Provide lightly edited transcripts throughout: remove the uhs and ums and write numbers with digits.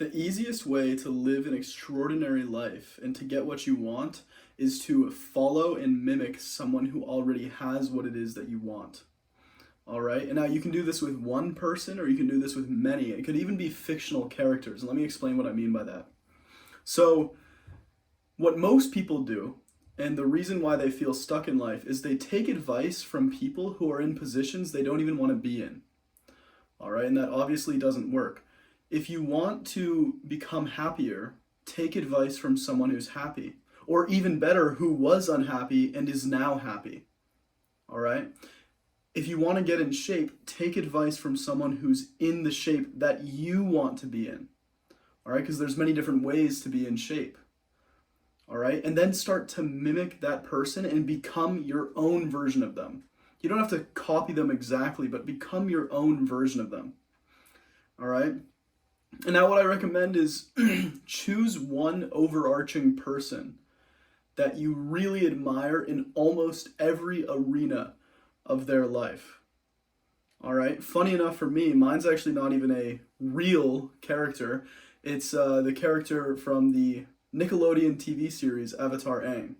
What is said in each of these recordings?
The easiest way to live an extraordinary life and to get what you want is to follow and mimic someone who already has what it is that you want. All right. And now you can do this with one person or you can do this with many. It could even be fictional characters. And let me explain what I mean by that. So, what most people do, and the reason why they feel stuck in life, is they take advice from people who are in positions they don't even want to be in. All right. And that obviously doesn't work. If you want to become happier, take advice from someone who's happy, or even better, who was unhappy and is now happy. All right? If you want to get in shape, take advice from someone who's in the shape that you want to be in. All right? Because there's many different ways to be in shape. All right? And then start to mimic that person and become your own version of them. You don't have to copy them exactly, but become your own version of them. All right? And now what I recommend is choose one overarching person that you really admire in almost every arena of their life. All right. Funny enough for me, mine's actually not even a real character. It's the character from the Nickelodeon TV series Avatar Aang.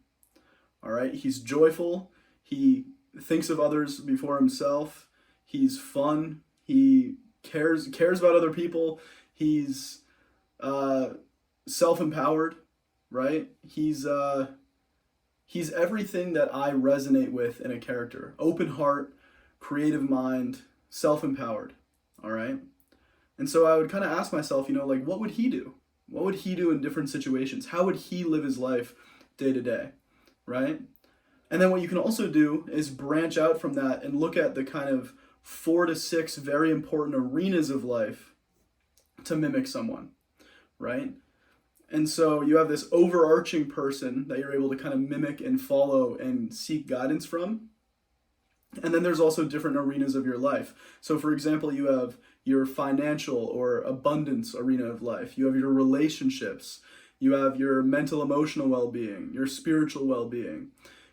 All right. He's joyful. He thinks of others before himself. He's fun. He cares about other people. He's self-empowered, right? He's everything that I resonate with in a character. Open heart, creative mind, self-empowered, all right? And so I would kind of ask myself, like, what would he do? What would he do in different situations? How would he live his life day to day, right? And then what you can also do is branch out from that and look at the kind of 4 to 6 very important arenas of life to mimic someone, right? And so you have this overarching person that you're able to kind of mimic and follow and seek guidance from. And then there's also different arenas of your life. So for example, you have your financial or abundance arena of life. You have your relationships. You have your mental, emotional well-being, your spiritual well-being.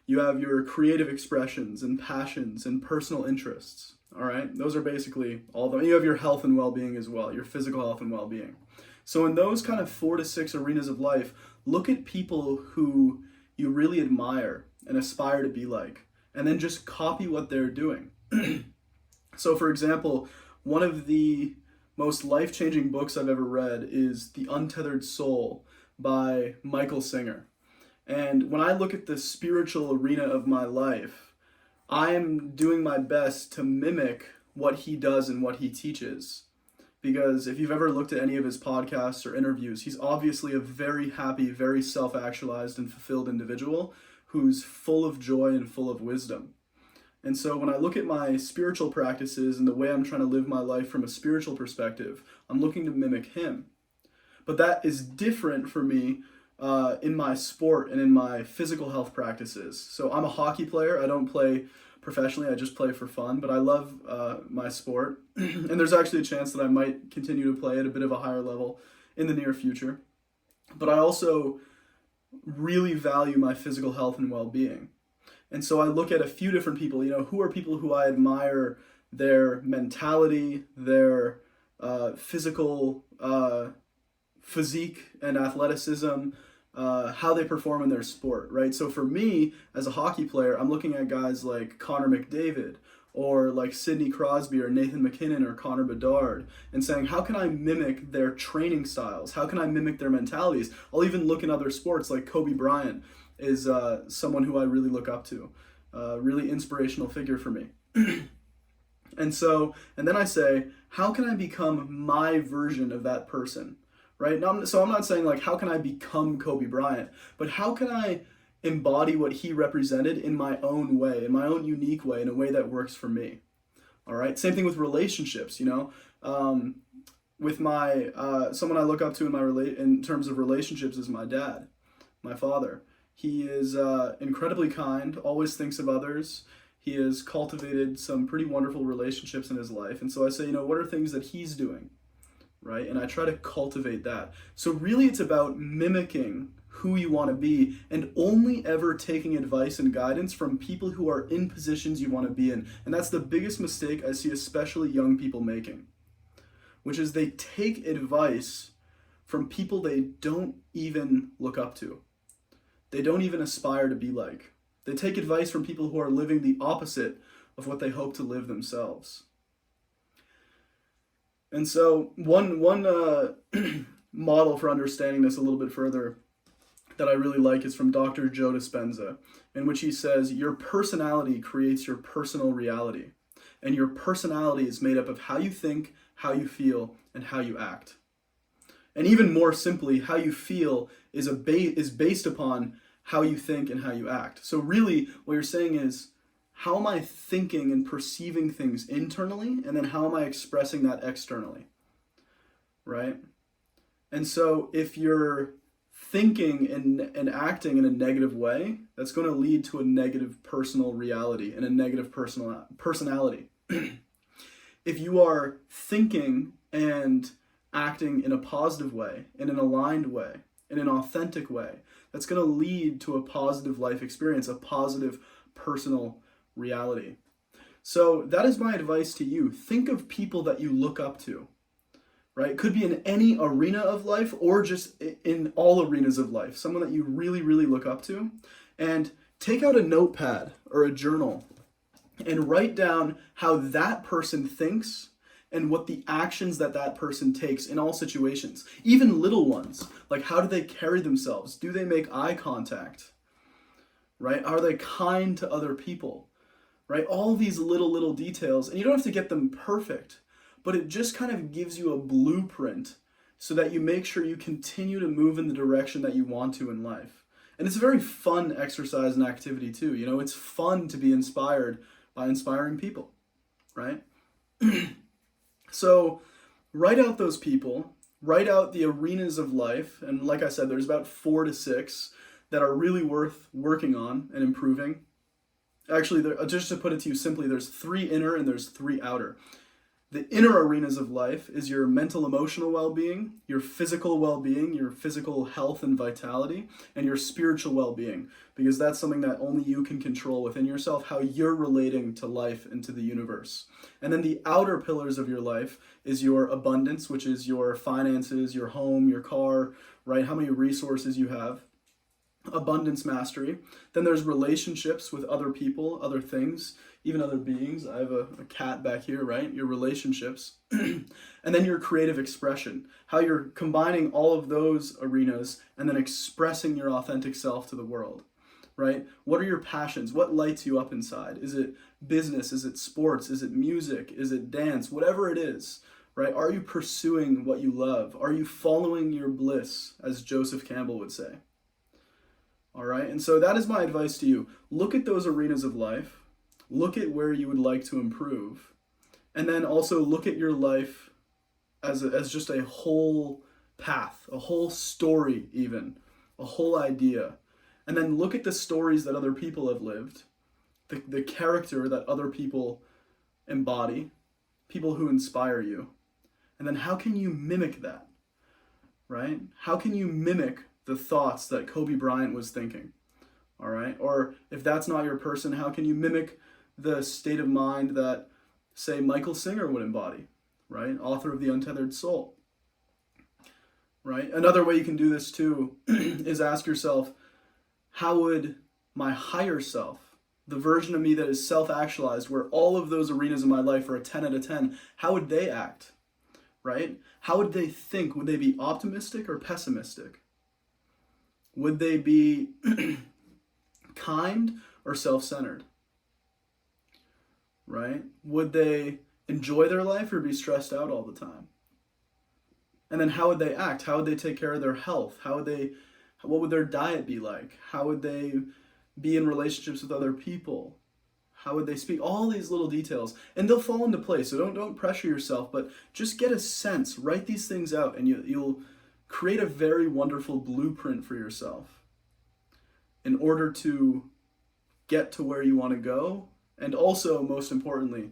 You have your creative expressions and passions and personal interests. All right, those are basically all of them. You have your health and well-being as well, your physical health and well-being. So in those kind of 4 to 6 arenas of life, look at people who you really admire and aspire to be like, and then just copy what they're doing. So for example, one of the most life-changing books I've ever read is The Untethered Soul by Michael Singer. And when I look at the spiritual arena of my life, I'm doing my best to mimic what he does and what he teaches. Because if you've ever looked at any of his podcasts or interviews, he's obviously a very happy, very self-actualized and fulfilled individual who's full of joy and full of wisdom. And so when I look at my spiritual practices and the way I'm trying to live my life from a spiritual perspective, I'm looking to mimic him. But that is different for me in my sport and in my physical health practices. So I'm a hockey player. I don't play professionally. I just play for fun, but I love my sport. And there's actually a chance that I might continue to play at a bit of a higher level in the near future. But I also really value my physical health and well-being. And so I look at a few different people, who are people who I admire their mentality, their physical physique and athleticism, how they perform in their sport, right? So for me, as a hockey player, I'm looking at guys like Connor McDavid or like Sidney Crosby or Nathan McKinnon or Connor Bedard and saying, how can I mimic their training styles? How can I mimic their mentalities? I'll even look in other sports, like Kobe Bryant is someone who I really look up to, really inspirational figure for me. And then I say, how can I become my version of that person? Right? So I'm not saying like, how can I become Kobe Bryant, but how can I embody what he represented in my own way, in my own unique way, in a way that works for me? All right. Same thing with relationships, with my, someone I look up to in terms of relationships is my dad, my father. He is incredibly kind, always thinks of others. He has cultivated some pretty wonderful relationships in his life. And so I say, what are things that he's doing? Right? And I try to cultivate that. So really it's about mimicking who you want to be and only ever taking advice and guidance from people who are in positions you want to be in. And that's the biggest mistake I see especially young people making, which is they take advice from people they don't even look up to. They don't even aspire to be like. They take advice from people who are living the opposite of what they hope to live themselves. And so one model for understanding this a little bit further that I really like is from Dr. Joe Dispenza, in which he says, your personality creates your personal reality. And your personality is made up of how you think, how you feel, and how you act. And even more simply, how you feel is based upon how you think and how you act. So really, what you're saying is, how am I thinking and perceiving things internally, and then how am I expressing that externally, right? And so if you're thinking and acting in a negative way, that's going to lead to a negative personal reality and a negative personality. If you are thinking and acting in a positive way, in an aligned way, in an authentic way, that's going to lead to a positive life experience, a positive personal reality. So that is my advice to you. Think of people that you look up to, right? It could be in any arena of life or just in all arenas of life, someone that you really, really look up to, and take out a notepad or a journal and write down how that person thinks and what the actions that person takes in all situations, even little ones, like how do they carry themselves? Do they make eye contact, right? Are they kind to other people, right? All these little details, and you don't have to get them perfect, but it just kind of gives you a blueprint so that you make sure you continue to move in the direction that you want to in life. And it's a very fun exercise and activity too. You know, it's fun to be inspired by inspiring people, right? So write out those people, write out the arenas of life. And like I said, there's about 4 to 6 that are really worth working on and improving. Actually, just to put it to you simply, there's 3 inner and there's 3 outer. The inner arenas of life is your mental, emotional well-being, your physical well-being, your physical health and vitality, and your spiritual well-being, because that's something that only you can control within yourself, how you're relating to life and to the universe. And then the outer pillars of your life is your abundance, which is your finances, your home, your car, right? How many resources you have. Abundance mastery. Then there's relationships with other people, other things, even other beings. I have a cat back here, right? Your relationships. And then your creative expression. How you're combining all of those arenas and then expressing your authentic self to the world, right? What are your passions? What lights you up inside? Is it business? Is it sports? Is it music? Is it dance? Whatever it is, right? Are you pursuing what you love? Are you following your bliss, as Joseph Campbell would say? All right, and so that is my advice to you. Look at those arenas of life. Look at where you would like to improve. And then also look at your life as just a whole path, a whole story even, a whole idea. And then look at the stories that other people have lived, the character that other people embody, people who inspire you. And then how can you mimic that, right? How can you mimic the thoughts that Kobe Bryant was thinking, all right? Or if that's not your person, how can you mimic the state of mind that, say, Michael Singer would embody, right? Author of The Untethered Soul, right? Another way you can do this too is ask yourself, how would my higher self, the version of me that is self-actualized, where all of those arenas in my life are a 10 out of 10, how would they act, right? How would they think? Would they be optimistic or pessimistic? Would they be kind or self-centered, right? Would they enjoy their life or be stressed out all the time? And then how would they act? How would they take care of their health? What would their diet be like? How would they be in relationships with other people? How would they speak? All these little details, and they'll fall into place. So don't pressure yourself, but just get a sense. Write these things out, and you'll create a very wonderful blueprint for yourself in order to get to where you want to go, and also, most importantly,